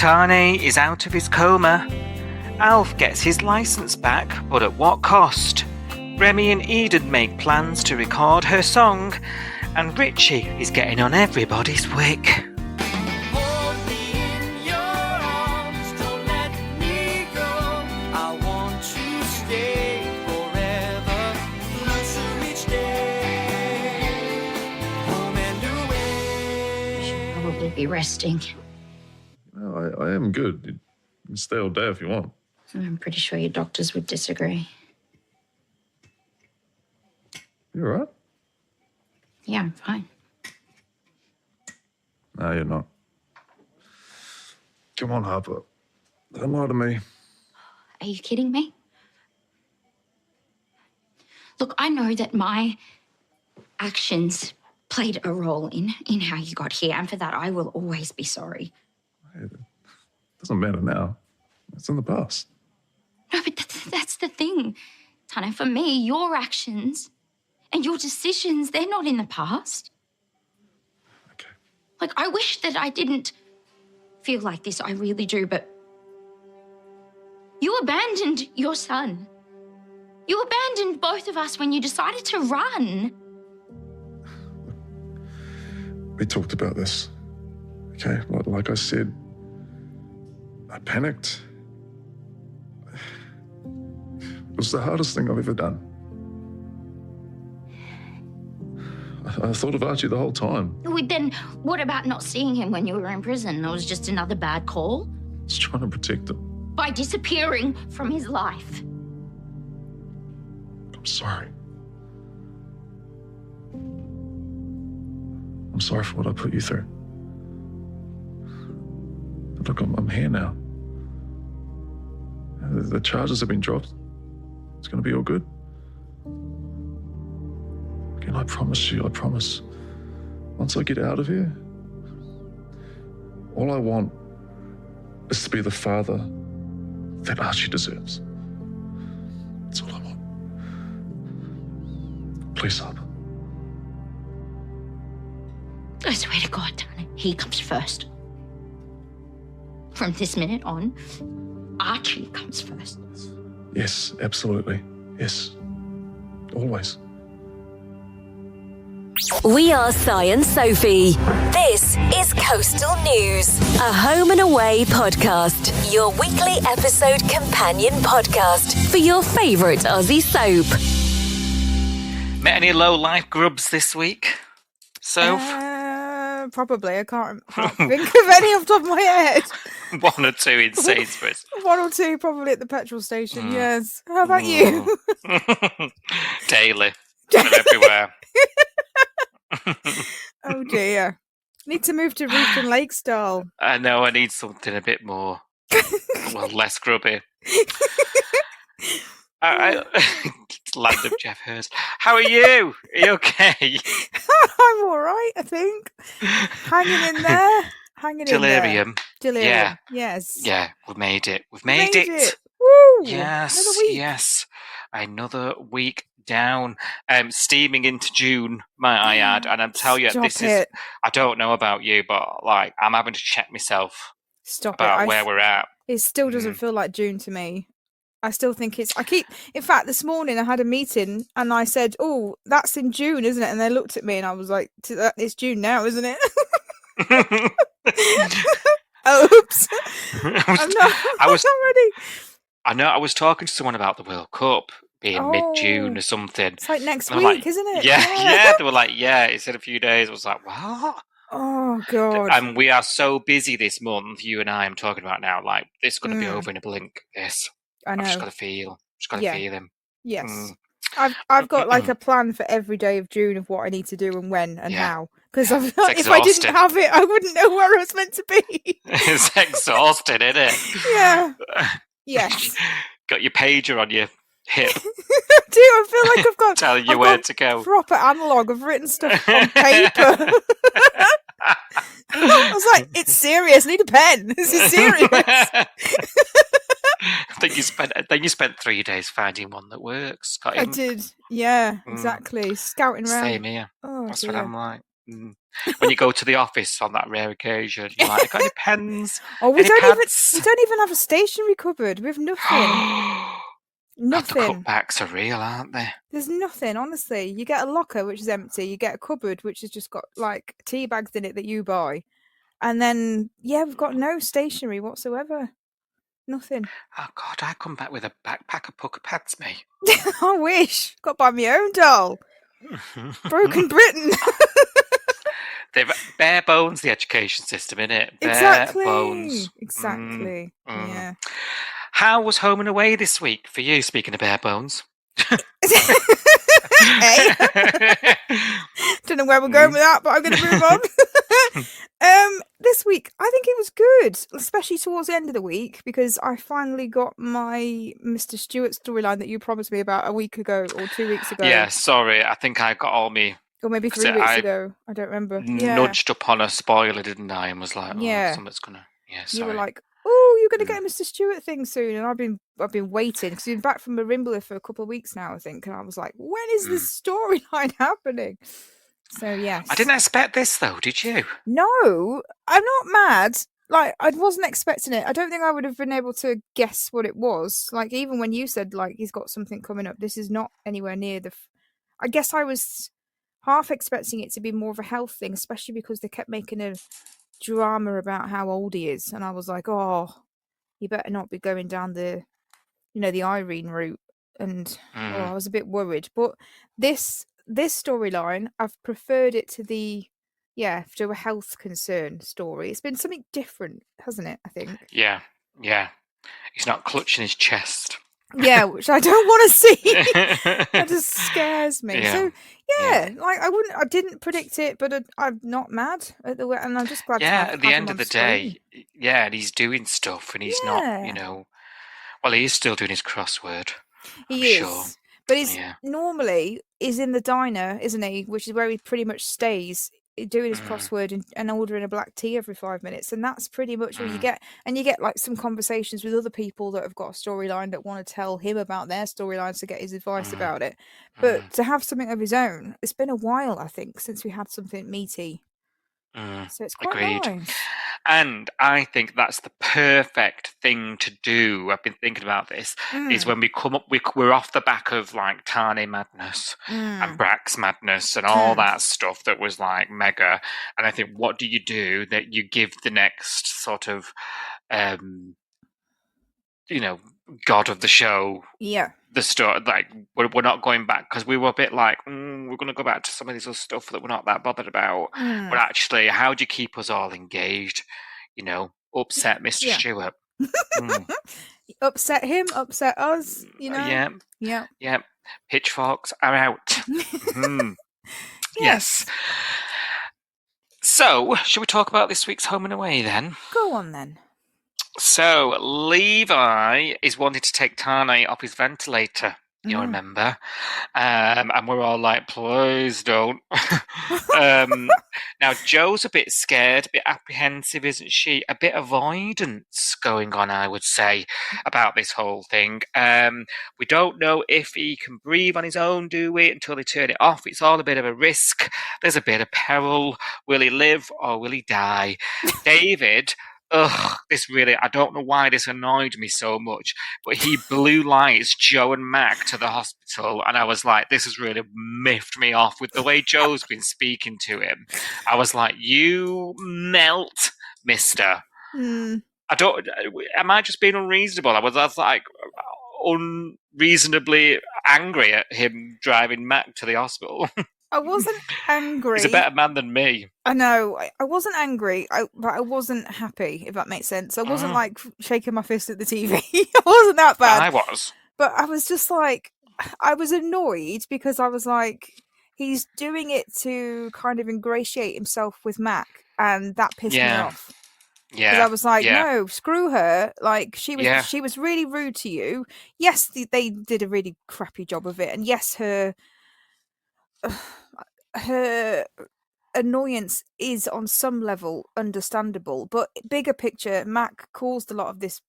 Tane is out of his coma. Alf gets his license back, but at what cost? Remy and Eden make plans to record her song, and Richie is getting on everybody's wick. Be resting. No, I am good. You can stay all day if you want. I'm pretty sure your doctors would disagree. You all right? Yeah, I'm fine. No, you're not. Come on, Harper. Don't lie to me. Are you kidding me? Look, I know that my actions played a role in how you got here, and for that I will always be sorry. It doesn't matter now. It's in the past. No, but that's the thing, Tana. For me, your actions and your decisions, they're not in the past. Okay. Like, I wish that I didn't feel like this, I really do, but you abandoned your son. You abandoned both of us when you decided to run. We talked about this, okay? Like I said, I panicked. It was the hardest thing I've ever done. I thought of Archie the whole time. Then what about not seeing him when you were in prison? It was just another bad call? Just trying to protect him. By disappearing from his life. I'm sorry. I'm sorry for what I put you through. But look, I'm here now. The charges have been dropped. It's going to be all good. Again, I promise you, I promise. Once I get out of here, all I want is to be the father that Archie deserves. That's all I want. Please, Harper. I swear to God, Tana, he comes first. From this minute on, Archie comes first. Yes, absolutely. Yes. Always. We are Si and Sophie. This is Coastal News, a home and away podcast. Your weekly episode companion podcast for your favourite Aussie soap. Met any low life grubs this week? Soph? Probably. I can't think of any off the top of my head. One or two in Sainsbury's. One or two probably at the petrol station, yes. How about you? Daily. They're everywhere. Oh dear. Need to move to Ruthven Lakestyle. I know, I need something a bit more, less grubby. Land of Jeff Hurst. How are you? Are you okay? I'm all right, I think. Hanging in there. Delirium. Delirium. Yeah. Yes. Yeah, we've made it. We've made it. Woo! Yes. Another week. Yes. Another week down. Steaming into June, might I add. And I'm telling you, I don't know about you, but like I'm having to check myself about where we're at. It still doesn't feel like June to me. I still think in fact, this morning I had a meeting and I said, "Oh, that's in June, isn't it?" And they looked at me and I was like, "It's June now, isn't it?" Oops. I was not ready. I know, I was talking to someone about the World Cup being mid-June or something. It's like next week, isn't it? Yeah. They were like, yeah, it's in a few days. I was like, what? Oh, God. And we are so busy this month, you and I am talking about now, like, this is going to be over in a blink, this. I know. I've just got to feel him. Yes. I've got like a plan for every day of June of what I need to do and when and how. Because if I didn't have it, I wouldn't know where I was meant to be. It's exhausting, isn't it? Yeah. Yes. Got your pager on your hip. I do. I feel like I've got telling you where to go. Proper analogue. I've written stuff on paper. I was like, it's serious. I need a pen. This is serious. Then you spent 3 days finding one that works. I did. Yeah, exactly. Scouting around. Same here. Oh, That's dear. what I'm like. When you go to the office on that rare occasion, you're like, got any pens? Oh, we Any don't pads? even have a stationery cupboard. We have nothing. God, the Nothing. cutbacks are real, aren't they? There's nothing, honestly. You get a locker which is empty. You get a cupboard which has just got like tea bags in it that you buy, and then we've got no stationery whatsoever. Nothing. Oh God, I come back with a backpack of pucker pads, me. I wish. Got to buy my own doll. Broken Britain. They've bare bones the education system, innit? Bare Exactly. bones. Exactly. Yeah. How was home and away this week for you? Speaking of bare bones. Hey. Don't know where we're going with that, but I'm going to move on. This week, I think it was good, especially towards the end of the week, because I finally got my Mr. Stewart storyline that you promised me about a week ago or 2 weeks ago. Yeah, sorry. I think I got all me. Or maybe 3 weeks ago. I don't remember. Nudged up on a spoiler, didn't I? And was like, Yeah. something's gonna. Yeah, sorry. You were like, oh, you're going to get a Mr. Stewart thing soon. And I've been waiting because he's been back from Marimbula for a couple of weeks now, I think. And I was like, when is this storyline happening? So, yes. I didn't expect this, though, did you? No, I'm not mad. Like, I wasn't expecting it. I don't think I would have been able to guess what it was. Like, even when you said, like, he's got something coming up, this is not anywhere near the... I guess I was half expecting it to be more of a health thing, especially because they kept making a drama about how old he is. And I was like, oh, you better not be going down the, the Irene route. And I was a bit worried. But this storyline, I've preferred it to to a health concern story. It's been something different, hasn't it? I think. Yeah. He's not clutching his chest. Yeah, which I don't want to see. That just scares me. Yeah. So like I didn't predict it, but I'm not mad at the way, and I'm just glad. Yeah, to at the end of the day, and he's doing stuff, and he's not, well, he is still doing his crossword. He is, sure. But he's normally in the diner, isn't he? Which is where he pretty much stays, doing his crossword and ordering a black tea every 5 minutes, and that's pretty much all you get. And you get like some conversations with other people that have got a storyline that want to tell him about their storylines to get his advice about it. But to have something of his own, it's been a while, I think, since we had something meaty. So it's quite nice. And I think that's the perfect thing to do. I've been thinking about this. Is when we come up, we're off the back of like Tane madness and Brax madness and all that stuff that was like mega. And I think, what do you do that you give the next sort of, god of the show? Yeah. The story, like we're not going back because we were a bit like we're going to go back to some of these other stuff that we're not that bothered about. But actually, how do you keep us all engaged? Upset Mr. Stewart. Upset him, upset us. Yeah. Pitchforks are out. Yes. So, should we talk about this week's home and away then? Go on then. So, Levi is wanting to take Tane off his ventilator, you'll remember. And we're all like, please don't. Now, Joe's a bit scared, a bit apprehensive, isn't she? A bit avoidance going on, I would say, about this whole thing. We don't know if he can breathe on his own, do we, until they turn it off. It's all a bit of a risk. There's a bit of peril. Will he live or will he die? David... I don't know why this annoyed me so much, but he blue lights Joe and Mac to the hospital, and I was like, this has really miffed me off with the way Joe's been speaking to him. I was like, you melt, mister. Am I just being unreasonable? I was like unreasonably angry at him driving Mac to the hospital. I wasn't angry. He's a better man than me. I know. I wasn't angry, but I wasn't happy, if that makes sense. I wasn't like shaking my fist at the TV. I wasn't that bad. I was. But I was just like, I was annoyed because I was like, he's doing it to kind of ingratiate himself with Mac, and that pissed me off. Yeah. Because I was like, no, screw her. Like, she was really rude to you. Yes, they did a really crappy job of it. And yes, her annoyance is on some level understandable, but bigger picture, Mac caused a lot of these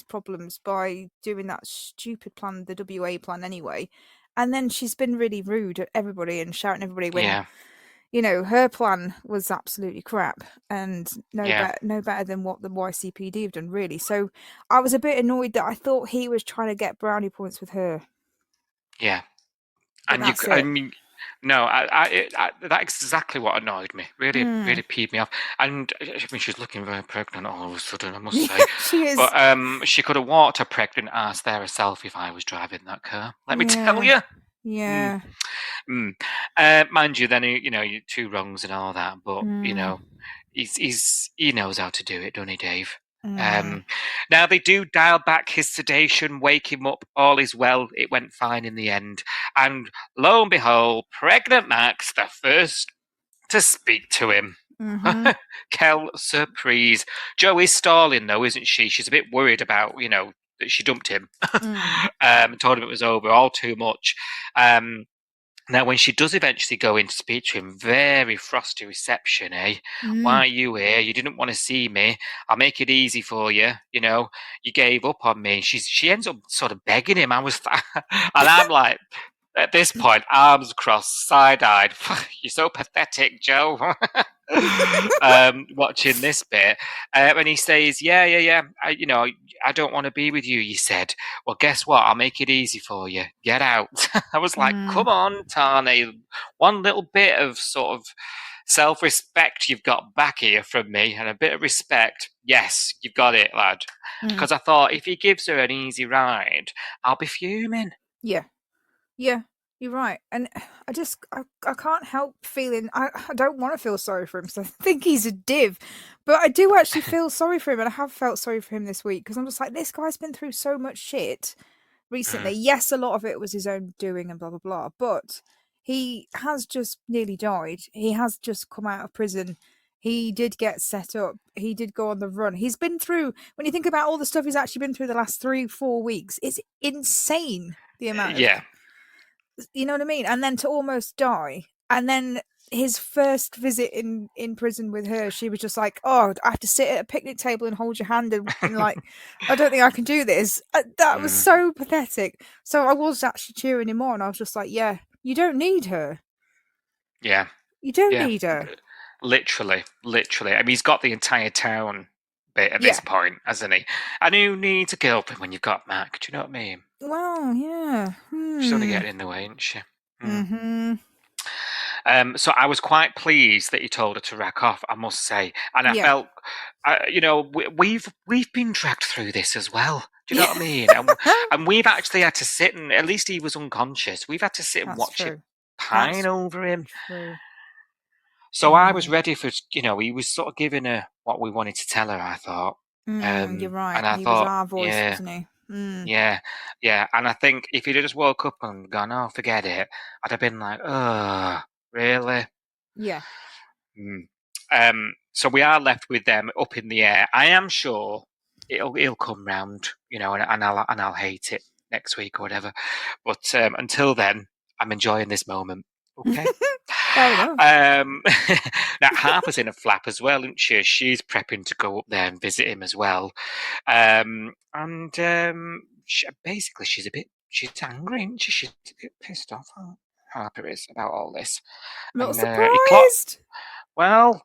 problems by doing that stupid plan, the WA plan anyway, and then she's been really rude at everybody and shouting at everybody when you know, her plan was absolutely crap and Yeah. no better than what the YCPD have done, really. So I was a bit annoyed that I thought he was trying to get brownie points with her, Yeah. but And that's I it. mean, no, that's exactly what annoyed me. Really, Mm. really peed me off. And I mean, she's looking very pregnant all of a sudden, I must Yeah, say. she is. But she could have walked her pregnant ass there herself if I was driving that car. Let me tell Yeah, you. Mm, yeah. mm. Mind you, then you know, you two wrongs and all that, but you Mm, know, he knows how to do it, doesn't he, Dave? mm, Now they do dial back his sedation, wake him up. All is well. It went fine in the end, and lo and behold, pregnant Max, the first to speak to him. mm-hmm, Quelle surprise. Jo is stalling though, isn't she? She's a bit worried about, you know, that she dumped him. mm, Told him it was over, all too much. Now, when she does eventually go in to speak to him, very frosty reception, eh? Why mm. are you here? You didn't want to see me. I'll make it easy for you. You know, you gave up on me. She ends up sort of begging him. And I'm like, at this point, arms crossed, side-eyed. You're so pathetic, Joe. Watching this bit, and he says, "Yeah. You know, I don't want to be with you." You said, "Well, guess what? I'll make it easy for you. Get out." I was like, Mm, "Come on, Tane, one little bit of sort of self-respect you've got back here from me, and a bit of respect. Yes, you've got it, lad." mm. Because I thought if he gives her an easy ride, I'll be fuming. Yeah, yeah, you're right. And I can't help feeling, I don't want to feel sorry for him because I think he's a div, but I do actually feel sorry for him, and I have felt sorry for him this week because I'm just like, this guy's been through so much shit recently. Mm, Yes, a lot of it was his own doing and blah blah blah, but he has just nearly died. He has just come out of prison. He did get set up. He did go on the run. He's been through, when you think about all the stuff he's actually been through the last 3-4 weeks, it's insane the amount of, yeah, you know what I mean? And then to almost die. And then his first visit in prison with her, she was just like, "Oh, I have to sit at a picnic table and hold your hand," and like, "I don't think I can do this." That was mm, so pathetic. So I was actually cheering him on. I was just like, "Yeah, you don't need her. yeah, You don't yeah. need her." Literally. I mean, he's got the entire town bit at this Yeah. point, hasn't he? And who needs a girlfriend when you've got Mac? Do you know what I mean? Well, yeah. She's only getting in the way, isn't she? Hmm. Mm-hmm. So I was quite pleased that he told her to rack off, I must say, and I Yeah. felt, you know, we've been dragged through this as well. Do you know Yeah. what I mean? And we've actually had to sit and at least he was unconscious. We've had to sit and That's watch it true. pine That's over him. true. So I was Mm. ready for, you know, he was sort of giving her what we wanted to tell her, I thought. You're right. And I He was thought, our voice, yeah, wasn't he? Mm. yeah, yeah. And I think if he'd have just woke up and gone, oh, forget it, I'd have been like, oh, really? Yeah. Mm. So we are left with them up in the air. I am sure he'll come round, you know, and I'll hate it next week or whatever. But until then, I'm enjoying this moment. Okay. Fair enough. Now Harper's in a flap as well, isn't she? She's prepping to go up there and visit him as well. Basically, she's angry, isn't she? She's a bit pissed off. Harper is about all this, Not and he clocked. surprised. Well,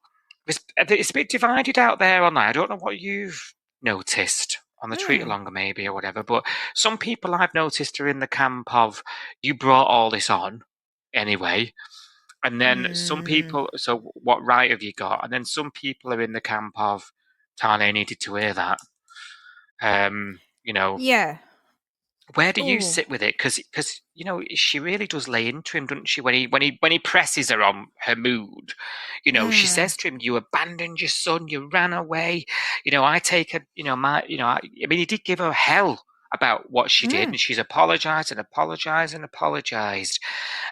it's a bit divided out there online. I don't know what you've noticed on the tweet Mm. along maybe or whatever, but some people I've noticed are in the camp of you brought all this on anyway. And then some Mm. people, so what right have you got? And then some people are in the camp of Tane needed to hear that. You know, Yeah. where do you Oh. sit with it? Because you know she really does lay into him, doesn't she? When he presses her on her mood, you know, she Mm. says to him, "You abandoned your son, you ran away." You know, I take her. You know, I mean, he did give her hell about what she did, Mm. and she's apologized and apologized and apologized.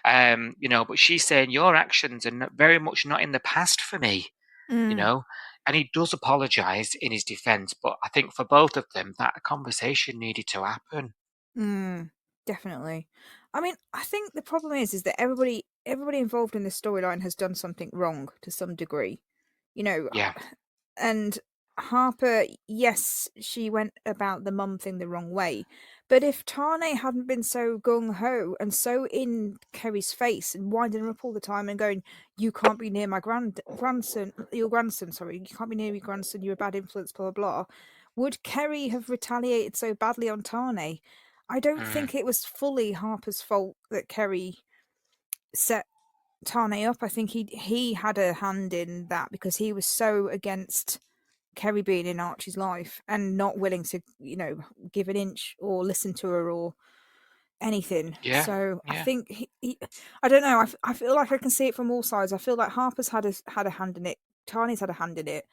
You know, but she's saying your actions are very much not in the past for me. You Mm. know, and he does apologize in his defense, but I think for both of them, that conversation needed to happen. Mm. Definitely. I mean, I think the problem is that everybody involved in this storyline has done something wrong to some degree. You know, Yeah. and Harper, yes, she went about the mum thing the wrong way, But if Tane hadn't been so gung ho and so in Kerry's face and winding her up all the time and going, "You can't be near my your grandson, sorry, you can't be near your grandson, you're a bad influence, blah, blah, blah," would Kerry have retaliated so badly on Tane? I don't think it was fully Harper's fault that Kerry set Tane up. I think he had a hand in that because he was so against Kerry being in Archie's life and not willing to, give an inch or listen to her or anything. Yeah, So I yeah, think I don't know. I feel like I can see it from all sides. I feel like Harper's had a hand in it. Tane's had a hand in it.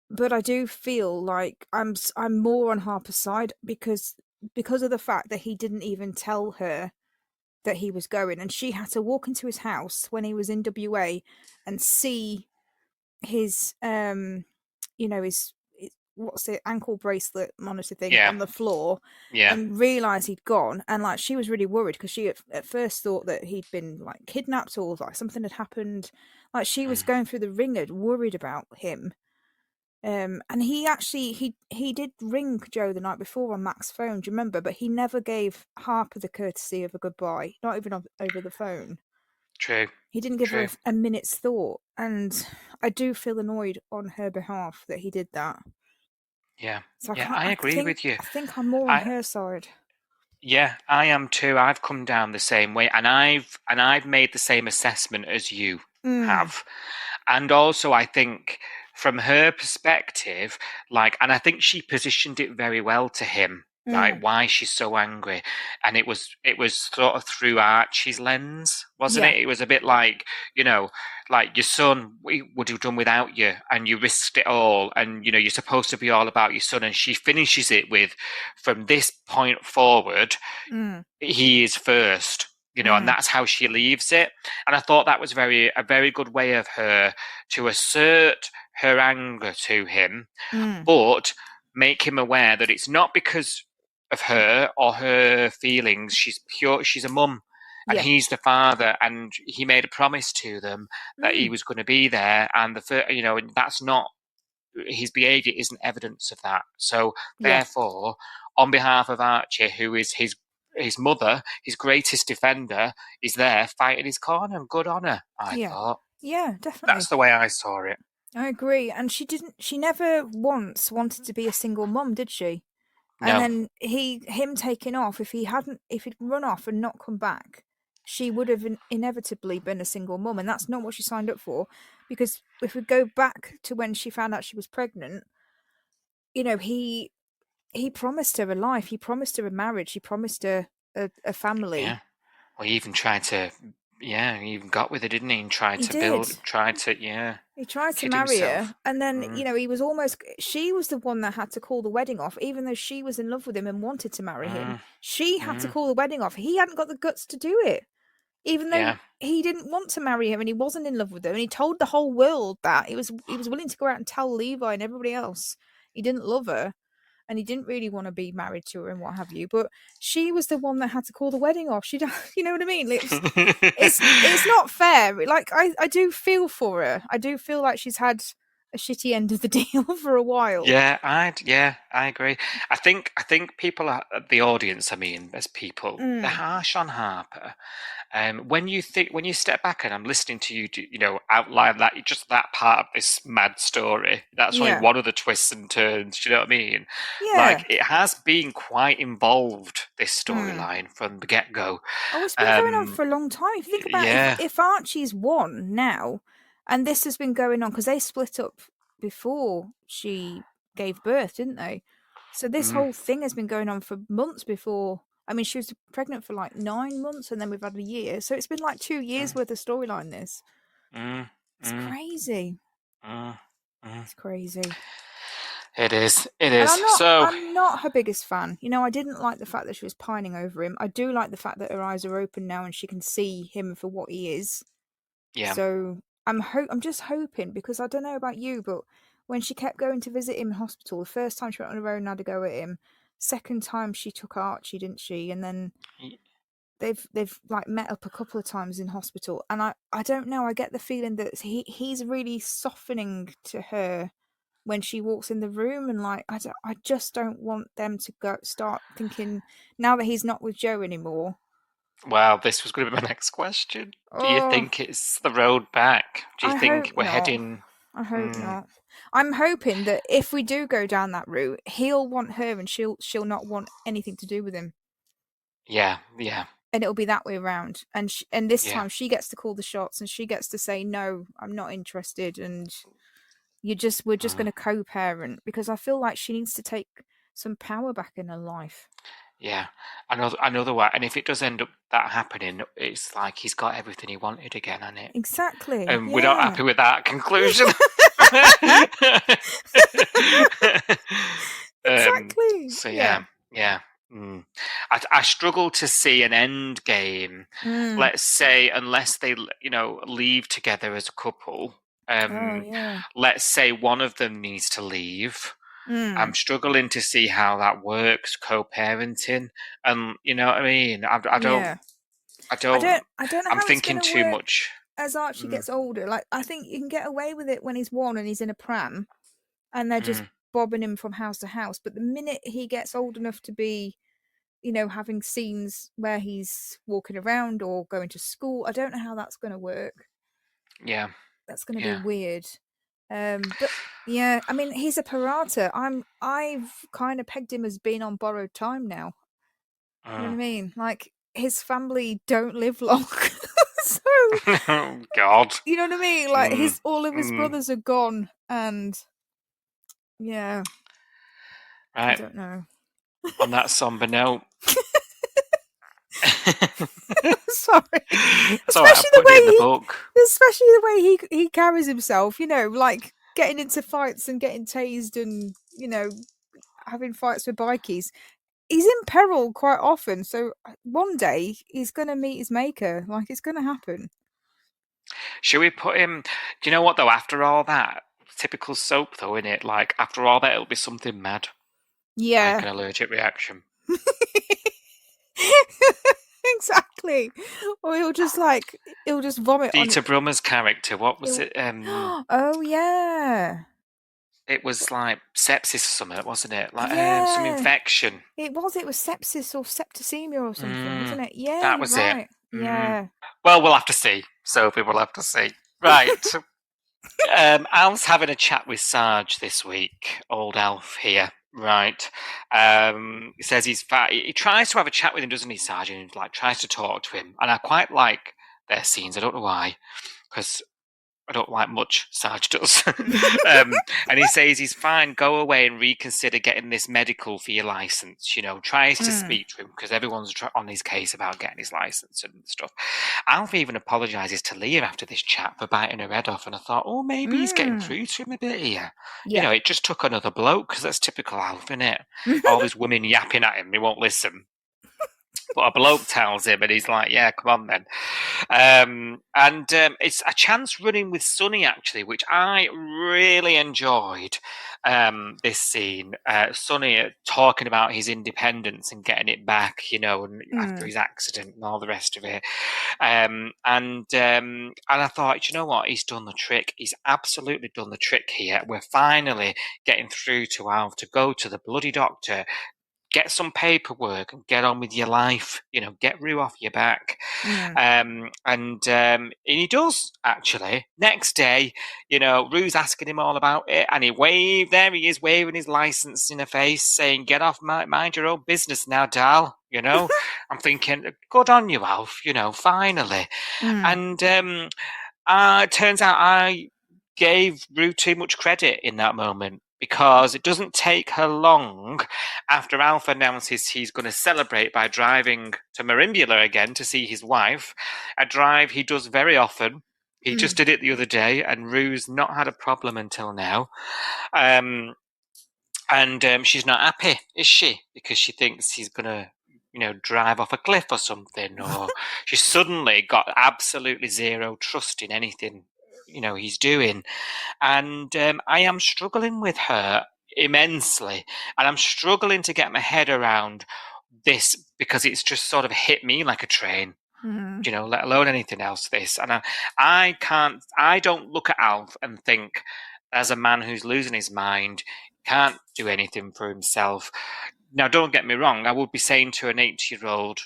But I do feel like I'm more on Harper's side because of the fact that he didn't even tell her that he was going, and she had to walk into his house when he was in WA and see his his what's it, ankle bracelet monitor thing yeah, on the floor, yeah. and realize he'd gone, and like she was really worried because she at first thought that he'd been like kidnapped or like something had happened. Like she was Mm. going through the ringer worried about him. And he actually he did ring Joe the night before on Mac's phone, do you remember? But he never gave Harper the courtesy of a goodbye, not even over the phone. True, He didn't give her true. a minute's thought, and I do feel annoyed on her behalf that he did that. Yeah, So yeah. I agree with you. I think I'm more on I her side. Yeah, I am too. I've come down the same way, and I've made the same assessment as you Mm, have. And also, I think from her perspective, like, and I think she positioned it very well to him, right? mm, Why she's so angry, and it was sort of through Archie's lens, wasn't yeah. it? It was a bit like, you know, like your son, we would have done without you, and you risked it all, and you're supposed to be all about your son, and she finishes it with, from this point forward, Mm, he is first, and mm, that's how she leaves it. And I thought that was a very good way of her to assert her anger to him, mm, but make him aware that it's not because of her or her feelings. She's a mum, and yeah. he's the father, and he made a promise to them that he Mm, was going to be there, and and that's not, his behaviour isn't evidence of that. So yeah. therefore, on behalf of Archie, who is his mother, his greatest defender, is there fighting his corner, and good on her, I Yeah. thought. Yeah, That's definitely. the way I saw it. I agree. And she never once wanted to be a single mum, did she? And No. then him taking off, if he'd run off and not come back, she would have inevitably been a single mum, and that's not what she signed up for. Because if we go back to when she found out she was pregnant, he promised her a life, he promised her a marriage, he promised her a Yeah. family. Well, he even tried to, yeah, he even got with her, didn't he? And He did. yeah, He tried to kid marry himself. her, and then, Mm, he was almost. She was the one that had to call the wedding off, even though she was in love with him and wanted to marry him. mm, She had to mm, call the wedding off. He hadn't got the guts to do it, even though yeah. he didn't want to marry her and he wasn't in love with her. And he told the whole world that he was willing to go out and tell Levi and everybody else he didn't love her and he didn't really want to be married to her and what have you. But she was the one that had to call the wedding off. She, you know what I mean? It's not fair. Like I do feel for her. I do feel like she's had a shitty end of the deal for a while. Yeah, I agree. I think people are the audience. I mean, as people, they're Mm, harsh on Harper. When you step back and I'm listening to you, outline that part of this mad story. That's only yeah, one of the twists and turns. Do you know what I mean? yeah. Like, it has been quite involved, this Mm. storyline, from the get go. Oh, it's been going on Um, for a long time. If you think about yeah. if Archie's won now, and this has been going on because they split up before she gave birth, didn't they? So this Mm, whole thing has been going on for months before. I mean, she was pregnant for like 9 months, and then we've had a year. So it's been like 2 years mm, worth of storyline. This mm, it's mm, crazy. mm, mm. It's crazy. It is. It And is. So, I'm not her biggest fan. I didn't like the fact that she was pining over him. I do like the fact that her eyes are open now and she can see him for what he is. yeah. So I'm just hoping, because I don't know about you, but when she kept going to visit him in hospital, the first time she went on her own and had to go at him, second time she took Archie, didn't she? And then they've like met up a couple of times in hospital, and I don't know, I get the feeling that he's really softening to her when she walks in the room, and like I just don't want them to start thinking now that he's not with Joe anymore. Well, this was going to be my next question. Do you Oh, think it's the road back? Do you I think hope we're not. heading? I hope not. I'm hoping that if we do go down that route, he'll want her and she'll not want anything to do with him. Yeah. And it'll be that way around. And and this Yeah. time she gets to call the shots and she gets to say no, I'm not interested, and we're just going to co-parent, because I feel like she needs to take some power back in her life. Yeah, another way. And if it does end up that happening, it's like he's got everything he wanted again, hasn't it? Exactly. And we're not Yeah. happy with that conclusion. Exactly. So yeah. I struggle to see an end game. Mm. Let's say, unless they, leave together as a couple. Oh yeah. Let's say one of them needs to leave. Mm. I'm struggling to see how that works, co-parenting, and you know what I mean. I don't. Yeah. I don't. I don't know I'm how it's thinking going to too work much. as Archie gets older. Like, I think you can get away with it when he's one and he's in a pram and they're just bobbing him from house to house. But the minute he gets old enough to be, having scenes where he's walking around or going to school, I don't know how that's going to work. Yeah. That's going to be weird. But yeah, I mean, he's a parata. I've kind of pegged him as being on borrowed time now. You know what I mean? Like, his family don't live long. So, Oh God. you know what I mean? Like, all of his brothers are gone, and yeah, right. I don't know. On that somber note. Sorry. Especially the way he carries himself, like getting into fights and getting tased and, having fights with bikies. He's in peril quite often, so one day he's going to meet his maker. Like, it's going to happen. Should we put him... Do you know what, though? After all that, typical soap, though, isn't it? Like, after all that, it'll be something mad. Yeah. Like an allergic reaction. Exactly. Or he'll just vomit on Dieter Brummer's character, what was it? Oh, yeah. It was like sepsis or something, wasn't it? Like some Yeah. infection. It was sepsis or septicemia or something, wasn't it? Yeah, that was right. it. Yeah. Well, we'll have to see. Sophie, we'll have to see. Right. Alf's having a chat with Sarge this week. Old Alf here. Right. He says he's fat. He tries to have a chat with him, doesn't he, Sarge? And like tries to talk to him. And I quite like their scenes. I don't know why, because I don't like much, Sarge does. And he says he's fine, go away and reconsider getting this medical for your license. Tries to speak to him because everyone's on his case about getting his license and stuff. Alf even apologises to Leah after this chat for biting her head off, and I thought, oh, maybe he's getting through to him a bit here. Yeah. It just took another bloke, because that's typical Alf, isn't it? All these women yapping at him, he won't listen. But a bloke tells him, and he's like, yeah, come on then. And it's a chance running with Sonny, actually, which I really enjoyed, this scene. Sonny talking about his independence and getting it back, and after his accident and all the rest of it. And I thought, you know what? He's done the trick. He's absolutely done the trick here. We're finally getting through to Alf to go to the bloody doctor, get some paperwork and get on with your life, get Rue off your back. And he does, actually. Next day, Rue's asking him all about it, and there he is waving his license in her face, saying, get off, mind your own business now, Dal. I'm thinking, good on you, Alf, finally. And it turns out I gave Rue too much credit in that moment, because it doesn't take her long after Alf announces he's going to celebrate by driving to Marimbula again to see his wife, a drive he does very often. He just did it the other day, and Rue's not had a problem until now. And she's not happy, is she? Because she thinks he's going to drive off a cliff or something, or she's suddenly got absolutely zero trust in anything he's doing. And I am struggling with her immensely, and I'm struggling to get my head around this, because it's just sort of hit me like a train, let alone anything else. This, and I don't look at Alf and think as a man who's losing his mind, can't do anything for himself. Now, don't get me wrong. I would be saying to an 8-year-old,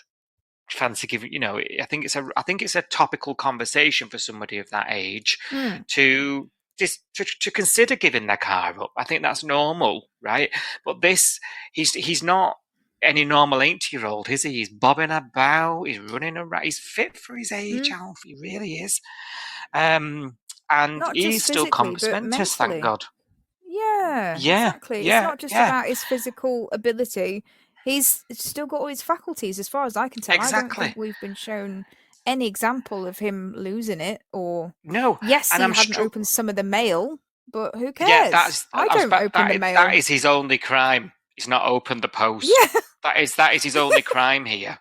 fancy giving, I think it's a topical conversation for somebody of that age to just to consider giving their car up. I think that's normal, right? But he's not any normal 8-year-old, is he? He's bobbing about, he's running around, he's fit for his age, Alf. He really is. And Not he's just still physically, compass but mentis, thank mentally. God. Yeah, Yeah, exactly. It's yeah, not just yeah, about his physical ability. He's still got all his faculties, as far as I can tell. I don't exactly. think we've been shown any example of him losing it. Or No, yes, and he I'm hadn't struck. opened some of the mail, but who Yeah, cares? I don't open the that mail. is his only crime. He's not opened the post. Yeah, That is his only crime here,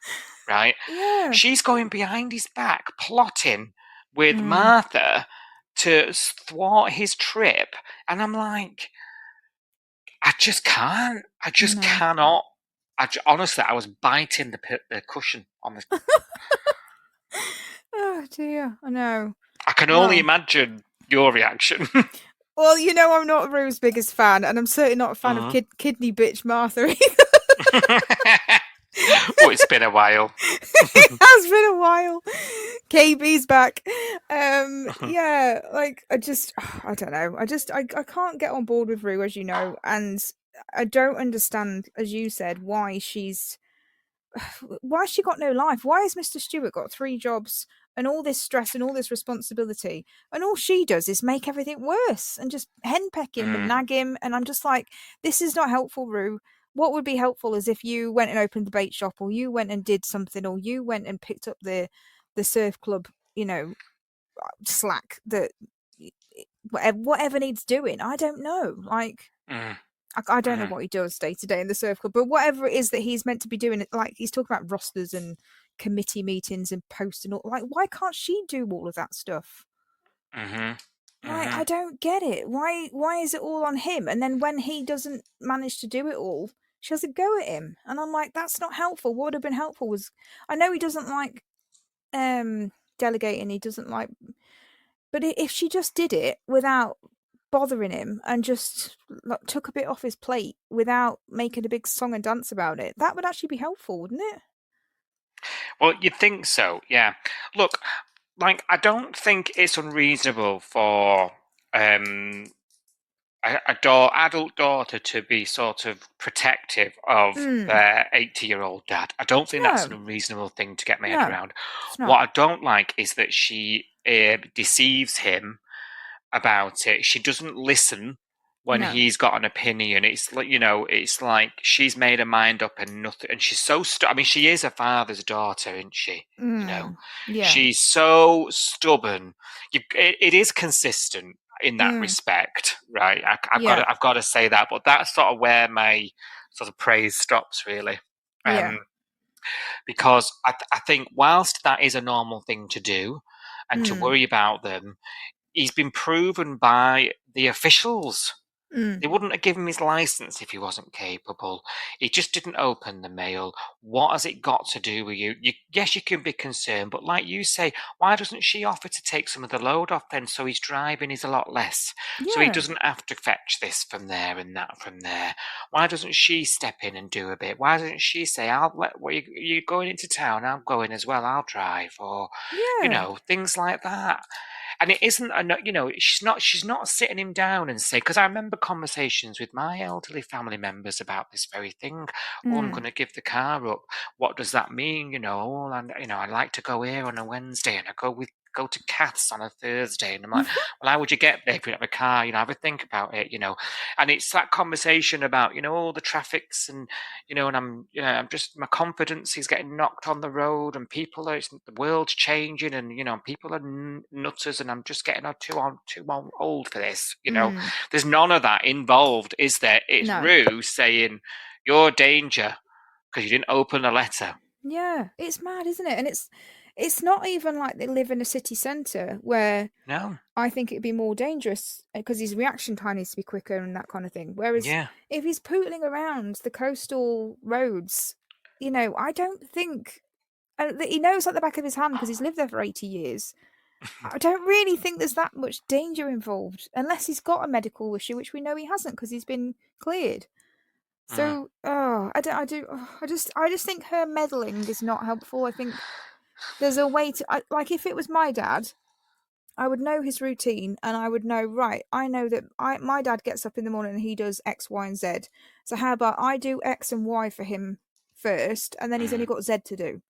right? yeah. She's going behind his back, plotting with Mm, Martha to thwart his trip, and I'm like, I just can't. I just no. cannot. Honestly, I was biting the cushion on the. Oh dear, I know. I can only Well, imagine your reaction. well, I'm not Rue's biggest fan, and I'm certainly not a fan of Mhm. kidney bitch Martha either. Oh, it's been a while. It has been a while. KB's back. Yeah, like I don't know. I can't get on board with Rue, as you know, and I don't understand, as you said, why she got no life. Why has Mr. Stewart got 3 jobs and all this stress and all this responsibility, and all she does is make everything worse and just henpeck him and Mm, nag him, and I'm just like, this is not helpful, Rue. What would be helpful is if you went and opened the bait shop, or you went and did something, or you went and picked up the surf club, slack that whatever needs doing. I don't know. Like, mm, I don't know mm. what he does day to day in the surf club, but whatever it is that he's meant to be doing, like he's talking about rosters and committee meetings and posts and all. Like, why can't she do all of that stuff? Mhm. Like, Mhm. I don't get it. Why is it all on him? And then when he doesn't manage to do it all, she has a go at him. And I'm like, that's not helpful. What would have been helpful was, I know he doesn't like delegating, he doesn't like, but if she just did it without bothering him and just like, took a bit off his plate without making a big song and dance about it, that would actually be helpful, wouldn't it? Well, you'd think so, yeah. Look, like I don't think it's unreasonable for um adult daughter to be sort of protective of Mm. their 80-year-old dad. I don't think that's an No, unreasonable thing to get my head no, around. it's What not. I don't like is that she deceives him about it. She doesn't listen when No. he's got an opinion. It's like it's like she's made her mind up and nothing. And she's so I mean, she is a father's daughter, isn't she? Mm. Yeah. She's so stubborn. It is consistent in that Mm. respect, right? Yeah. I've got to say that. But that's sort of where my sort of praise stops, really. Yeah. Because I think whilst that is a normal thing to do and to Mm. worry about them, he's been proven by the officials. Mm. They wouldn't have given him his license if he wasn't capable. He just didn't open the mail. What has it got to do with you? Yes, you can be concerned, but like you say, why doesn't she offer to take some of the load off then so his driving is a lot less? So he Yeah. doesn't have to fetch this from there and that from there. Why doesn't she step in and do a bit? Why doesn't she say, you're going into town, I'm going as well, I'll drive, or, Yeah. things like that. And it isn't she's not sitting him down and say, because I remember conversations with my elderly family members about this very thing. Oh, I'm Mm. going to give the car up. What does that mean? Oh, and I like to go here on a Wednesday and I go to Cath's on a Thursday. And I'm like, well, how would you get there if you don't have a car? Have a think about it, And it's that conversation about, all the traffics and, and I'm just, my confidence is getting knocked on the road and the world's changing and, people are nutters and I'm just getting too old for this, Mm. There's none of that involved, is there? It's No. Rue saying, you're danger because you didn't open a letter. Yeah. It's mad, isn't it? And it's not even like they live in a city centre where No. I think it'd be more dangerous because his reaction time needs to be quicker and that kind of thing. Whereas Yeah. if he's pootling around the coastal roads, I don't think he knows like the back of his hand because he's lived there for 80 years. I don't really think there's that much danger involved, unless he's got a medical issue, which we know he hasn't because he's been cleared. Mm. So, I just think her meddling is not helpful. I think there's a way to, like, if it was my dad, I would know his routine and I would know, right, I know that my dad gets up in the morning and he does X, Y, and Z. So how about I do X and Y for him first, and then he's only Mm. got Z to do.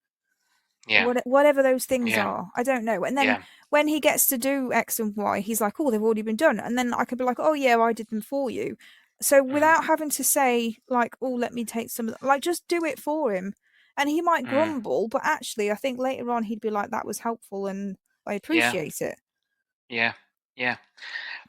Yeah. Whatever those things Yeah. are, I don't know. And then Yeah. when he gets to do X and Y, he's like, oh, they've already been done. And then I could be like, oh yeah, I did them for you. So Mm. without having to say like, oh, let me take some of like, just do it for him. And he might Mm. grumble, but actually I think later on he'd be like, that was helpful and I Yeah. appreciate it. Yeah. Yeah.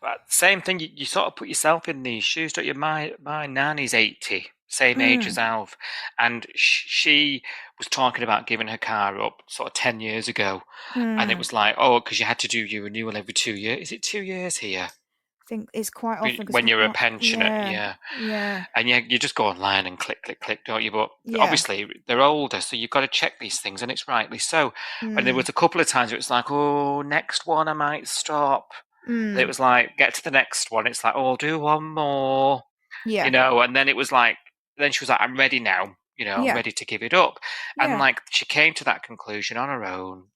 But same thing. You sort of put yourself in these shoes, don't you? My nanny's 80, same age as Mm. Alf, and she was talking about giving her car up sort of 10 years ago, and it Mm. was like, oh, because you had to do your renewal every 2 years. Is it 2 years here? I think it's quite often because When you're a pensioner, yeah, yeah. yeah, And you just go online and click, click, click, don't you? But yeah. obviously they're older, so you've got to check these things, and it's rightly so. And there Mm. was a couple of times where it's like, oh, next one I might stop. And it Mm. was like, get to the next one. It's like, oh, I'll do one more, Yeah, And then it was like, then she was like, I'm ready now, I'm yeah, ready to give it up. And yeah. like, she came to that conclusion on her own,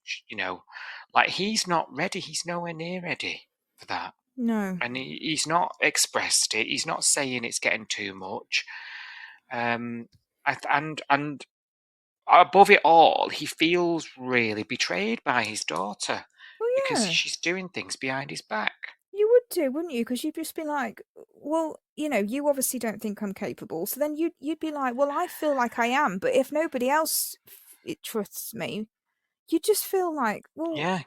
like he's not ready. He's nowhere near ready for that. No. And he's not expressed it. He's not saying it's getting too much. And above it all, he feels really betrayed by his daughter Well, because yeah. she's doing things behind his back. You would do, wouldn't you? Because you'd just be like, well, you obviously don't think I'm capable. So then you'd be like, well, I feel like I am, but if nobody else it trusts me, you just feel like, well, Yeah,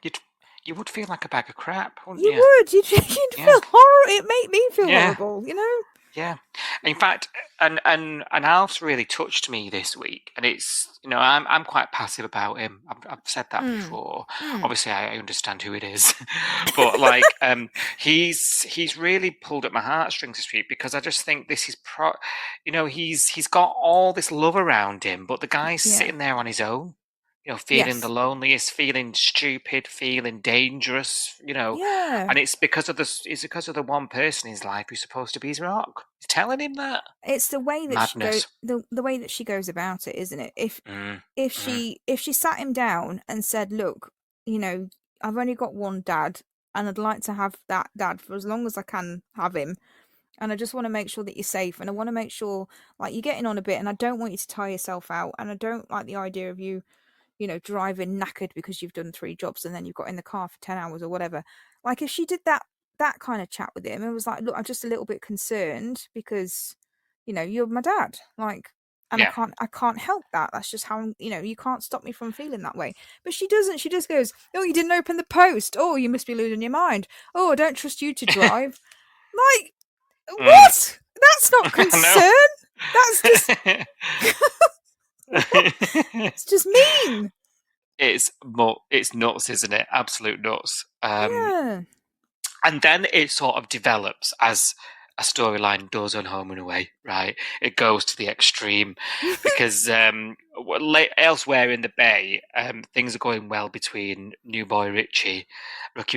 you would feel like a bag of crap, wouldn't you you? would. You'd Yeah, feel horrible. It made me feel yeah, horrible. yeah. In fact, and Alf's really touched me this week, and it's I'm quite passive about him. I've said that Mm. before. Mm. Obviously, I understand who it is, but like he's really pulled at my heartstrings this week because I just think this is he's got all this love around him, but the guy's Yeah. sitting there on his own. Feeling the Yes. loneliest, feeling stupid, feeling dangerous, Yeah. and it's because of the one person in his life who's supposed to be his rock. He's telling him that. It's the way that she Madness. the way that she goes about it, isn't it? If Mm, if mm, she sat him down and said, "Look, I've only got one dad, and I'd like to have that dad for as long as I can have him, and I just want to make sure that you're safe, and I want to make sure like you're getting on a bit, and I don't want you to tire yourself out, and I don't like the idea of you, driving knackered because you've done 3 jobs and then you've got in the car for 10 hours or whatever." Like if she did that kind of chat with him, it was like, "Look, I'm just a little bit concerned because." You're my dad, like, and yeah. I can't help that. That's just how, you can't stop me from feeling that way. But she doesn't. She just goes, oh, you didn't open the post. Oh, you must be losing your mind. Oh, I don't trust you to drive. Like, Mm. what? That's not No. concern. That's just, it's just mean. It's nuts, isn't it? Absolute nuts. Yeah. And then it sort of develops as a storyline does on Home and Away, right? It goes to the extreme because elsewhere in the Bay, things are going well between new boy Ricky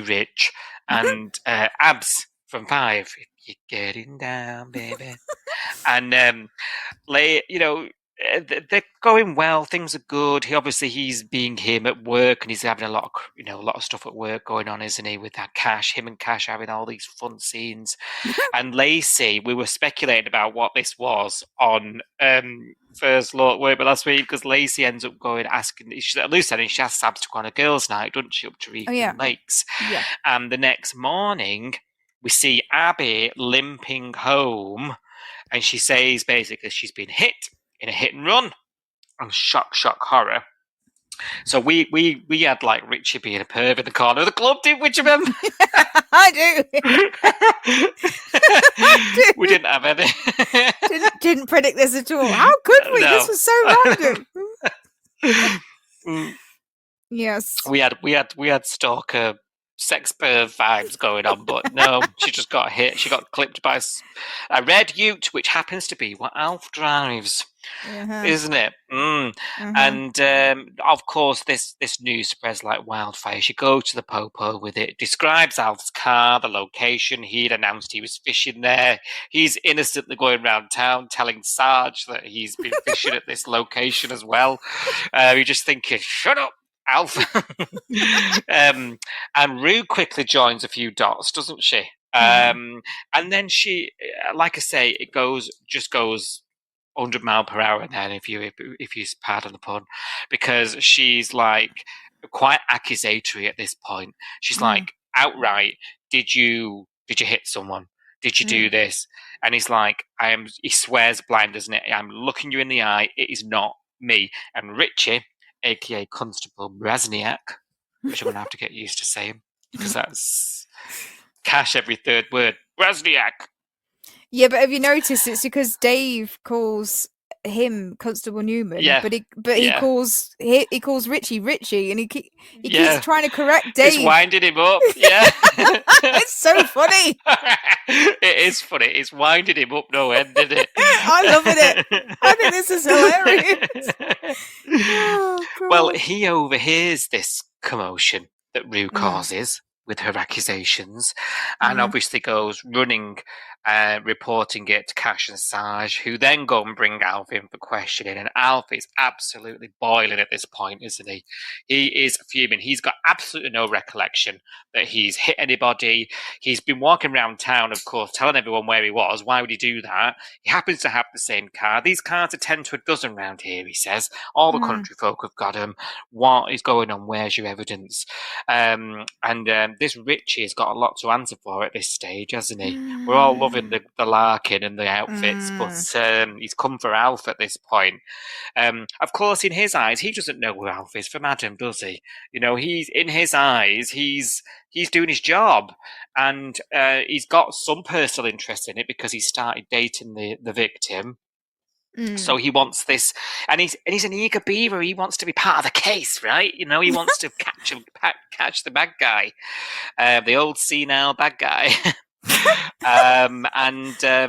Rich, and Abs from Five. You're getting down, baby. And they're going well. Things are good. He's being him at work, and he's having a lot of stuff at work going on, isn't he? With that Cash, him and Cash having all these fun scenes. And Lacey, we were speculating about what this was on First Look, but last week because Lacey ends up asking. She's at loose ending. She asks Abs to go on a girls' night, doesn't she, up to Reefton Oh, yeah. Lakes? Yeah. And the next morning, we see Abby limping home. And she says basically she's been hit in a hit and run. And shock, horror. So we had like Richie being a perv in the corner of the club, didn't we? Do you remember? I do. We didn't have any. Didn't predict this at all. How could we? No. This was so random. Yes. We had stalker sex perv vibes going on, but no, she just got hit. She got clipped by a red Ute, which happens to be what Alf drives. isn't it? And of course, this news spreads like wildfire. She goes to the popo with it, describes Alf's car, the location. He'd announced he was fishing there. He's innocently going around town telling Sarge that he's been fishing at this location as well. You're just thinking, shut up, Alf. And Rue quickly joins a few dots, doesn't she? And then she, like I say, it just goes 100 mph then, if you pardon the pun, because she's like quite accusatory at this point. She's like outright, did you hit someone? Did you do this? And he's like, he swears blind, doesn't it? I'm looking you in the eye. It is not me. And Richie, aka Constable Brasniak, which I'm going to have to get used to saying, because that's cash every third word. Brasniak. Yeah, but have you noticed it's because Dave calls him Constable Newman, but he calls Richie, and he keeps trying to correct Dave. He's winding him up. Yeah, it's so funny. It is funny. It's winding him up no end, isn't it? I'm loving it. I think this is hilarious. Oh, well, he overhears this commotion that Rue causes with her accusations, and obviously goes running, reporting it to Cash and Sarge, who then go and bring Alf in for questioning. And Alf is absolutely boiling at this point, isn't he? He is fuming. He's got absolutely no recollection that he's hit anybody. He's been walking around town, of course, telling everyone where he was. Why would he do that? He happens to have the same car. These cars are 10 to a dozen round here, he says. All the country folk have got them. What is going on? Where's your evidence? This Richie has got a lot to answer for at this stage, hasn't he? We're all loving the larking and the outfits, but he's come for Alf at this point. Of course, in his eyes, he doesn't know who Alf is from Adam, does he? You know, he's in his eyes, he's doing his job, and he's got some personal interest in it because he started dating the victim. So he wants this, and he's an eager beaver. He wants to be part of the case, right? You know, he wants to catch the bad guy, the old senile bad guy.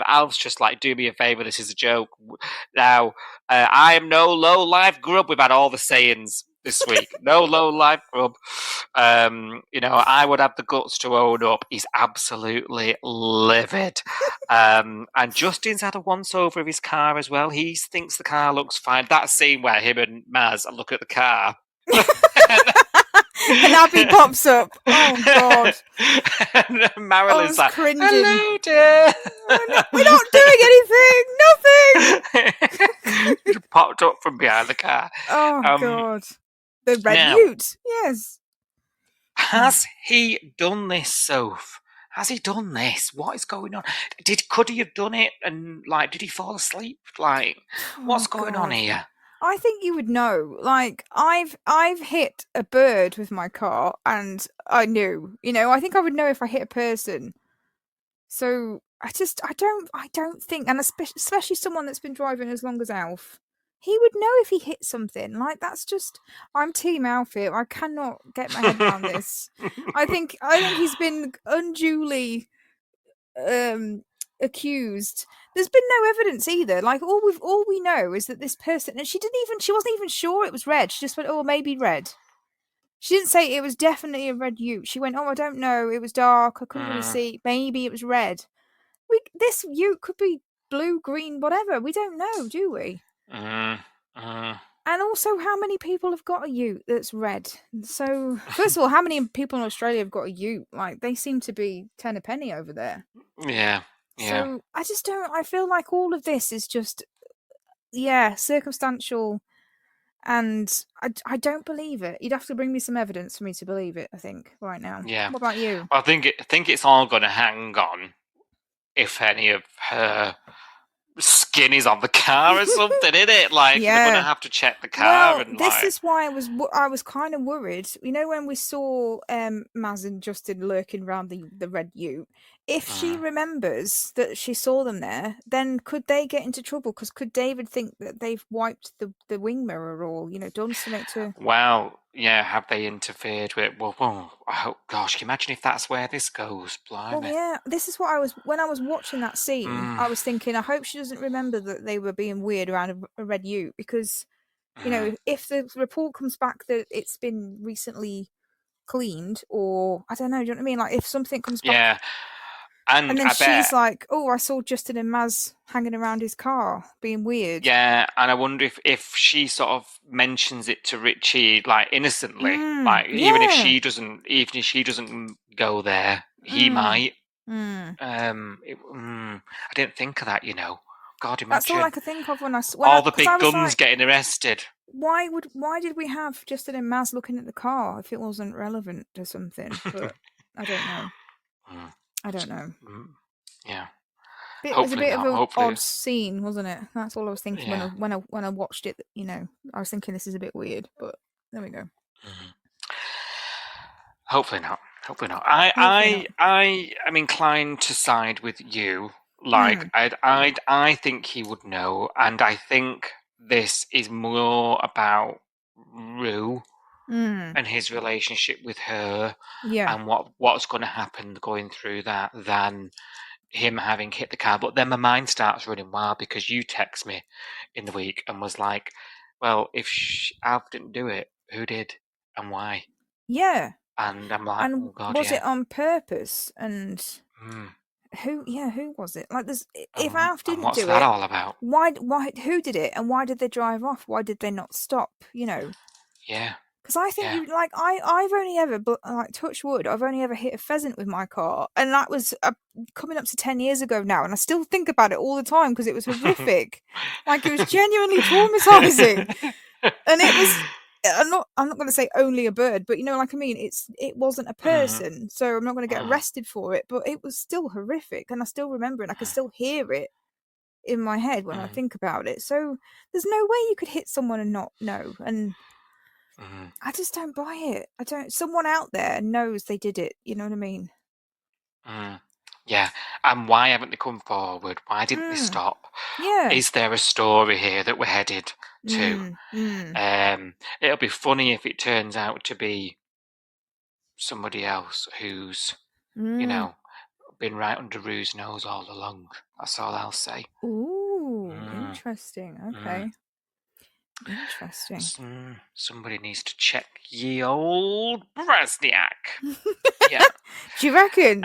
Alf's just like, do me a favor, this is a joke. Now, I am no low life grub. We've had all the sayings this week. No low life grub. You know, I would have the guts to own up. He's absolutely livid. And Justin's had a once over of his car as well. He thinks the car looks fine. That scene where him and Maz look at the car. And Abby pops up. Oh, God. And Marilyn's like, cringing. Hello, dear. We're not doing anything. Nothing. She popped up from behind the car. Oh, God. The red Ute. Yes. Has he done this, Soph? Has he done this? What is going on? Could he have done it? And, like, did he fall asleep? Like, what's going on here? I think you would know. Like, I've hit a bird with my car, and I knew. You know, I think I would know if I hit a person. So I don't think, and especially someone that's been driving as long as Alf, he would know if he hit something. Like, that's just, I'm Team Alf here. I cannot get my head around this. I think he's been unduly accused. There's been no evidence either. Like, all we know is that this person, and she wasn't even sure it was red. She just went, oh, maybe red. She didn't say it was definitely a red Ute. She went, oh, I don't know. It was dark. I couldn't really see. Maybe it was red. This Ute could be blue, green, whatever. We don't know, do we? And also, how many people have got a Ute that's red? So, first of all, how many people in Australia have got a Ute? Like, they seem to be 10 a penny over there. Yeah. So, I feel like all of this is just, circumstantial, and I don't believe it. You'd have to bring me some evidence for me to believe it, I think, right now. Yeah. What about you? I think it's all going to hang on if any of her skin is on the car or something, isn't it? Like, they're going to have to check the car. Well, this is why I was kind of worried. You know, when we saw Maz and Justin lurking around the red Ute, if she remembers that she saw them there, then could they get into trouble? Because could David think that they've wiped the wing mirror or, you know, done something to... Well, have they interfered with? Well, I hope. Gosh, can you imagine if that's where this goes? Well, Blimey. yeah, this is what I was when I was watching that scene. I Mm, was thinking, I hope she doesn't remember that they were being weird around a red ute, because mm, if the report comes back that it's been recently cleaned, or I don't know, do you know what I mean? Like if something comes back, yeah, and and then I she's bet. like, "Oh, I saw Justin and Maz hanging around his car, being weird." Yeah, and I wonder if she sort of mentions it to Richie like innocently, like Yeah. even if she doesn't go there, he Mm, might. mm. I didn't think of that, God, That's all I imagine could think of when all the because I big was guns like, getting arrested. why did we have Justin and Maz looking at the car if it wasn't relevant to something? But I don't know. Mm, I don't know. yeah, It was a hopefully bit of not. an Hopefully, odd scene, wasn't it? That's all I was thinking yeah. when I watched it. I was thinking this is a bit weird, but there we go. Mhm. Hopefully not. Hopefully not. Hopefully not. I am inclined to side with you. Like Mm, I think he would know, and I think this is more about Rue mm, and his relationship with her, yeah, and what's going to happen going through that than him having hit the car. But then my mind starts running wild because you text me in the week and was like, "Well, if Alf didn't do it, who did and why?" yeah. And I'm like, And "Oh God, was yeah." it on purpose? And Mm. who was it? Like, if Alf And didn't what's do that it, all about? who did it, and why did they drive off? Why did they not stop? Yeah, Because I think yeah. you like I've only ever like touch wood. I've only ever hit a pheasant with my car, and that was coming up to 10 years ago now, and I still think about it all the time because it was horrific. Like it was genuinely traumatizing, and it was. I'm not going to say only a bird, but like I mean, it wasn't a Mm, person, so I'm not going to get mm, arrested for it. But it was still horrific, and I still remember it. I can still hear it in my head when I mm, think about it. So there's no way you could hit someone and not know. And mm, I just don't buy it. I don't. Someone out there knows they did it. You know what I mean? mm. Yeah. And why haven't they come forward? Why didn't they Mm. stop? Yeah. Is there a story here that we're headed to? Mm. Mm. It'll be funny if it turns out to be somebody else who's, you Mm. know, been right under Rue's nose all along. That's all I'll say. Ooh, Mm, interesting. mm. Okay, interesting. Somebody needs to check ye old Brasniak. Yeah. Do you reckon?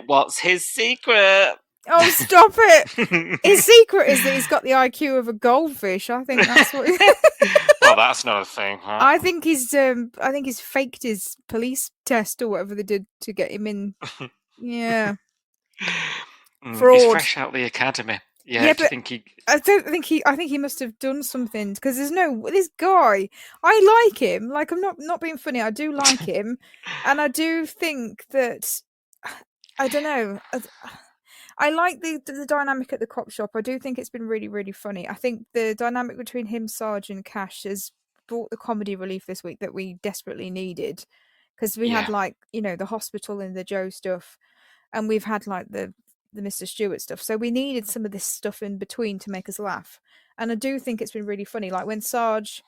What's his secret? Oh, stop it! His secret is that he's got the IQ of a goldfish. I think that's what. Well, that's not a thing, huh? I think he's faked his police test or whatever they did to get him in. Yeah, He's fraud. fresh out of the academy. Yeah, Yeah, do you but think he? I don't think he. I think he must have done something because there's no this guy. I like him. Like I'm not being funny. I do like him, and I do think that I don't know. I like the dynamic at the cop shop. I do think it's been really really funny. I think the dynamic between him, Sarge, and Cash has brought the comedy relief this week that we desperately needed because we had Yeah. like the hospital and the Joe stuff, and we've had like the Mr. Stewart stuff. So we needed some of this stuff in between to make us laugh. And I do think it's been really funny. Like when Sarge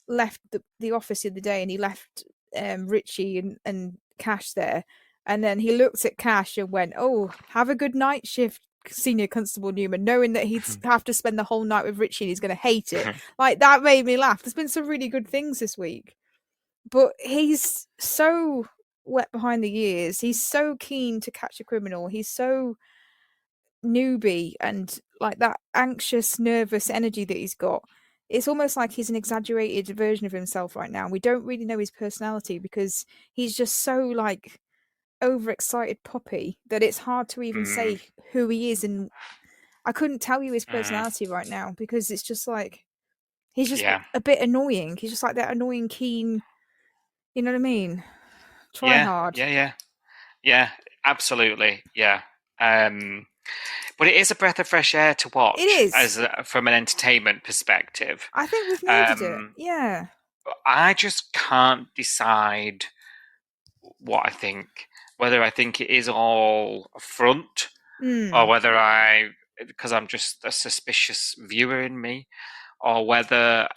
left the office the other day and he left Richie and Cash there, and then he looked at Cash and went, "Oh, have a good night shift, Senior Constable Newman," knowing that he'd have to spend the whole night with Richie and he's going to hate it. Like that made me laugh. There's been some really good things this week, but he's so wet behind the ears. He's so keen to catch a criminal. He's so newbie, and like that anxious, nervous energy that he's got. It's almost like he's an exaggerated version of himself right now. We don't really know his personality because he's just so like overexcited puppy that it's hard to even Mm, say who he is. And I couldn't tell you his mm, personality right now because it's just like he's just yeah. a bit annoying. He's just like that annoying, keen. You know what I mean? Try Yeah. hard. Yeah. Yeah. Yeah. Absolutely. Yeah. But it is a breath of fresh air to It watch is. from an entertainment perspective. I think we've needed it. Um, Yeah. I just can't decide what I think. Whether I think it is all a front, or Mm. whether because I'm just a suspicious viewer in me, or whether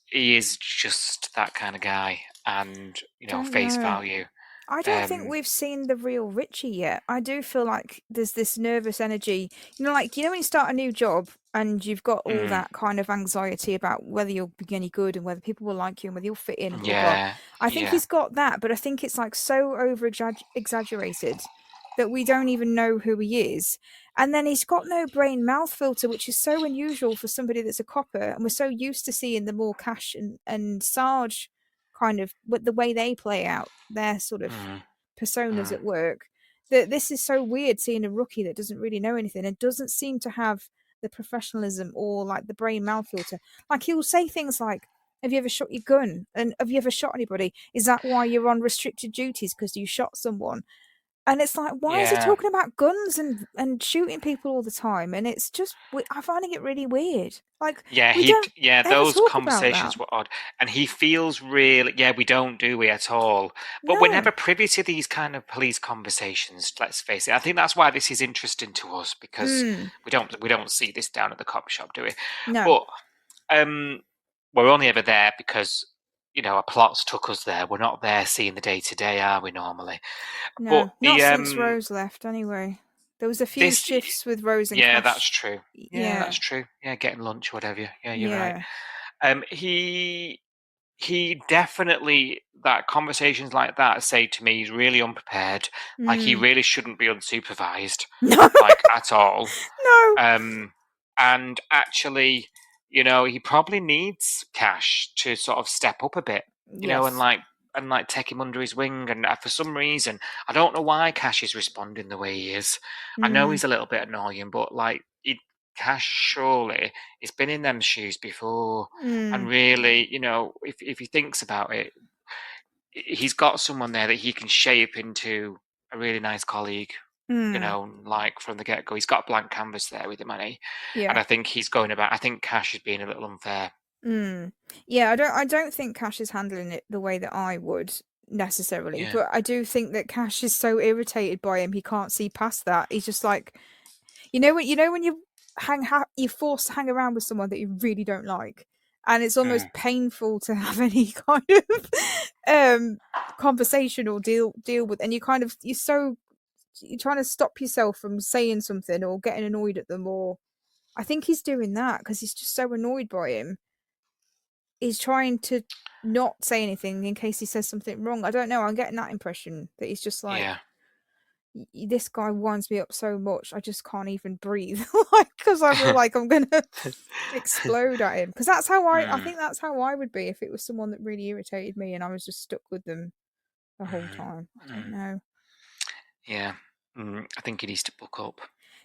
he is just that kind of guy. and Don't face know. value. I don't think we've seen the real Richie yet. I do feel like there's this nervous energy. Like, when you start a new job and you've got all that kind of anxiety about whether you'll be any good and whether people will like you and whether you'll fit in, blah, blah. Yeah, I think yeah, he's got that, but I think it's like so over exaggerated that we don't even know who he is. And then he's got no brain mouth filter, which is so unusual for somebody that's a copper. And we're so used to seeing the more Cash and Sarge kind of with the way they play out their sort of personas at work, that this is so weird seeing a rookie that doesn't really know anything and doesn't seem to have the professionalism or like the brain mouth filter. Like, he'll say things like, have you ever shot your gun? And have you ever shot anybody? Is that why you're on restricted duties, because you shot someone? And it's like, why is he yeah. talking about guns and shooting people all the time? And it's just, I'm finding it really weird. Like, Yeah, we don't ever those talk about conversations that. were odd. And he feels really, we don't, do we, at all? But we're No. never privy to these kind of police conversations, let's face it. I think that's why this is interesting to us, because we don't see this down at the cop shop, do we? No. But we're only ever there because, our plots took us there. We're not there seeing the day-to-day, are we, normally? No, But not since Rose left, anyway. There was a few this, shifts with Rose and yeah, Cash. that's true. Yeah, that's Yeah. true. Yeah, getting lunch, whatever. Yeah, you're Yeah. right. He definitely, that conversations like that say to me he's really unprepared. Like, he really shouldn't be unsupervised, No. like, at all. No. And actually, he probably needs Cash to sort of step up a bit, Yes. and take him under his wing. And for some reason, I don't know why Cash is responding the way he is. I know he's a little bit annoying, but Cash surely has been in them shoes before, and really, if he thinks about it, he's got someone there that he can shape into a really nice colleague. Like from the get-go, he's got a blank canvas there with him, and Yeah. I think he's going about. I think Cash is being a little unfair. Yeah, I don't think Cash is handling it the way that I would necessarily, Yeah. but I do think that Cash is so irritated by him he can't see past that. He's just like, when you're forced to hang around with someone that you really don't like, and it's almost painful to have any kind of conversation or deal with, and you're trying to stop yourself from saying something or getting annoyed at them, or I think he's doing that because he's just so annoyed by him. He's trying to not say anything in case he says something wrong. I don't know. I'm getting that impression that he's just like, this guy winds me up so much, I just can't even breathe, because I feel like I'm gonna explode at him. Because that's how I think that's how I would be if it was someone that really irritated me and I was just stuck with them the whole time. I don't know. Yeah. I think he needs to buck up.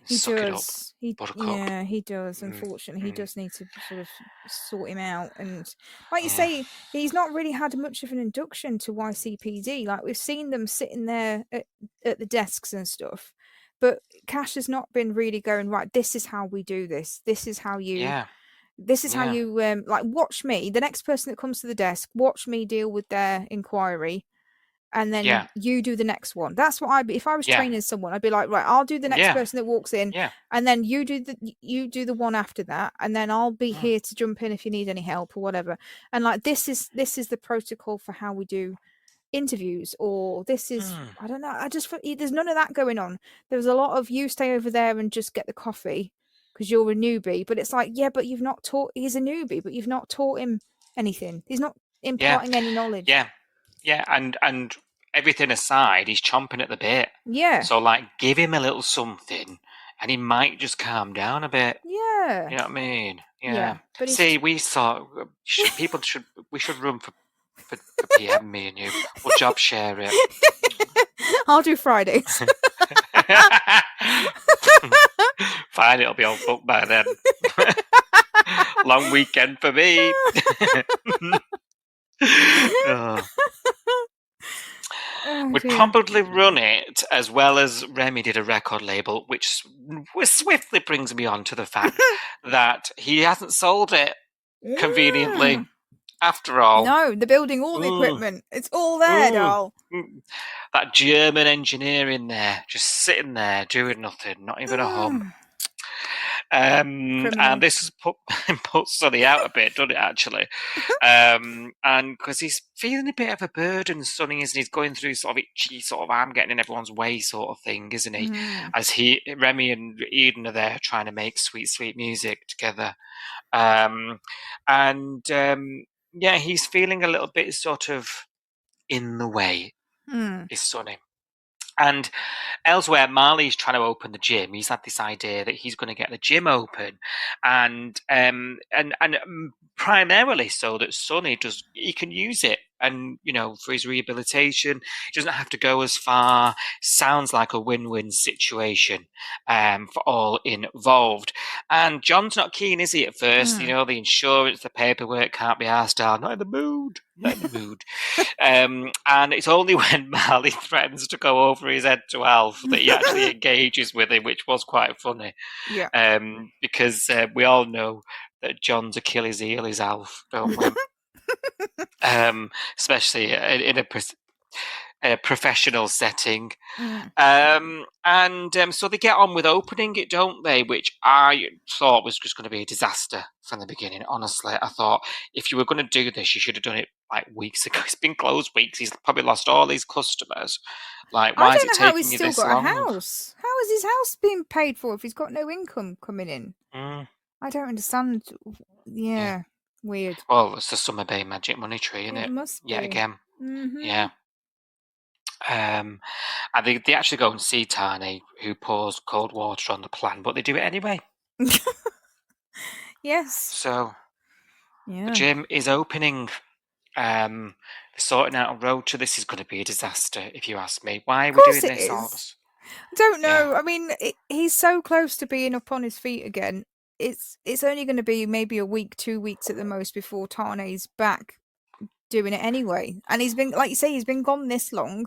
He Suck does. it up. Yeah, he does. Unfortunately, he does need to sort of sort him out. And like you say, he's not really had much of an induction to YCPD. Like, we've seen them sitting there at the desks and stuff, but Cash has not been really going, right, this is how we do this. This is how you. Yeah. This is how you like. Watch me. The next person that comes to the desk, watch me deal with their inquiry. And then you do the next one. That's what I'd be. If I was training someone, I'd be like, right, I'll do the next person that walks in, and then you do the one after that, and then I'll be here to jump in if you need any help or whatever. And like, this is the protocol for how we do interviews, or this is I don't know. I just there's none of that going on. There was a lot of, you stay over there and just get the coffee because you're a newbie. But it's like, yeah, but you've not taught. He's a newbie, but you've not taught him anything. He's not imparting any knowledge. Yeah, and everything aside, he's chomping at the bit. Yeah. So, like, give him a little something, and he might just calm down a bit. Yeah. You know what I mean? Yeah. But see, we thought we should run for PM, me and you. We'll job share it. I'll do Fridays. Fine, it'll be all booked by then. Long weekend for me. We'd probably run it as well as Remy did a record label, which swiftly brings me on to the fact that he hasn't sold it conveniently after all. No, they're building all the equipment. It's all there, doll. That German engineer in there, just sitting there doing nothing, not even a hum. Criminal. And this has put Sonny out a bit, doesn't it, actually? And because he's feeling a bit of a burden, Sonny, isn't he? He's going through sort of itchy, sort of I'm getting in everyone's way sort of thing, isn't he? As Remy and Eden are there trying to make sweet, sweet music together. Yeah, he's feeling a little bit sort of in the way, is Sonny. And elsewhere, Marley's trying to open the gym. He's had this idea that he's going to get the gym open, and primarily so that Sonny he can use it, and for his rehabilitation. He doesn't have to go as far. Sounds like a win-win situation for all involved. And John's not keen, is he? At first, the insurance, the paperwork, can't be asked. Not in the mood. Not in the mood. And it's only when Marley threatens to go over his head to Alf that he actually engages with him, which was quite funny. Yeah. Because we all know that John's Achilles heel is Alf, don't we? Especially in a professional setting. So they get on with opening it, don't they? Which I thought was just going to be a disaster from the beginning. Honestly, I thought if you were going to do this, you should have done it like weeks ago. It's been closed weeks. He's probably lost all these customers. Like, why is it taking you this long? I don't know how he's still got a house. How is his house being paid for if he's got no income coming in? I don't understand. Yeah. Weird. Well, it's the Summer Bay magic money tree, isn't it? It must be. Yet again. Yeah. And they actually go and see Tani, who pours cold water on the plant, but they do it anyway. Yes. So the gym is opening. They're sorting out a road to this. Is going to be a disaster, if you ask me. Why are we doing this? All of us? I don't know. I mean, he's so close to being up on his feet again. It's only going to be maybe a week, 2 weeks at the most before Tane's back doing it anyway. And he's been, like you say, he's been gone this long.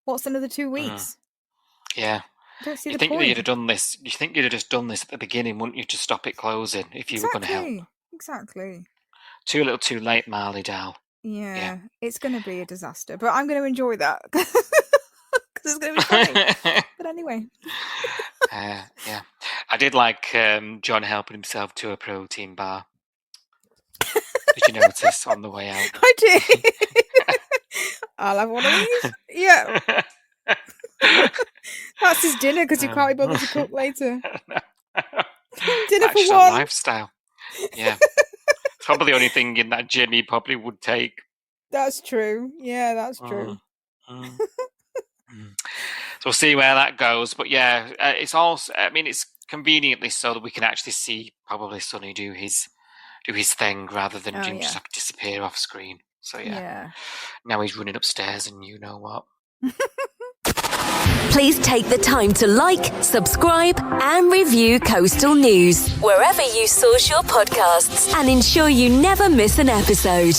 What's another 2 weeks? Yeah. I don't see the think point. you'd have done this. You think you'd have just done this at the beginning, wouldn't you, to stop it closing if you were going to help? Exactly. Too little, too late, Marley Dow. Yeah, it's going to be a disaster, but I'm going to enjoy that because it's going to be funny. But anyway. Yeah. I did like John helping himself to a protein bar. Did you notice on the way out? I did. I'll have one of these. Yeah. That's his dinner because you can't be bothered to cook later. Dinner That's for one. Lifestyle. Yeah. Probably the only thing in that gym he probably would take. That's true. Yeah, that's true. So we'll see where that goes. But yeah, it's also, I mean, it's conveniently so that we can actually see probably Sonny do his thing rather than him just have to disappear off screen. So yeah. Now he's running upstairs and you know what. Please take the time to like, subscribe and review Coastal News wherever you source your podcasts and ensure you never miss an episode.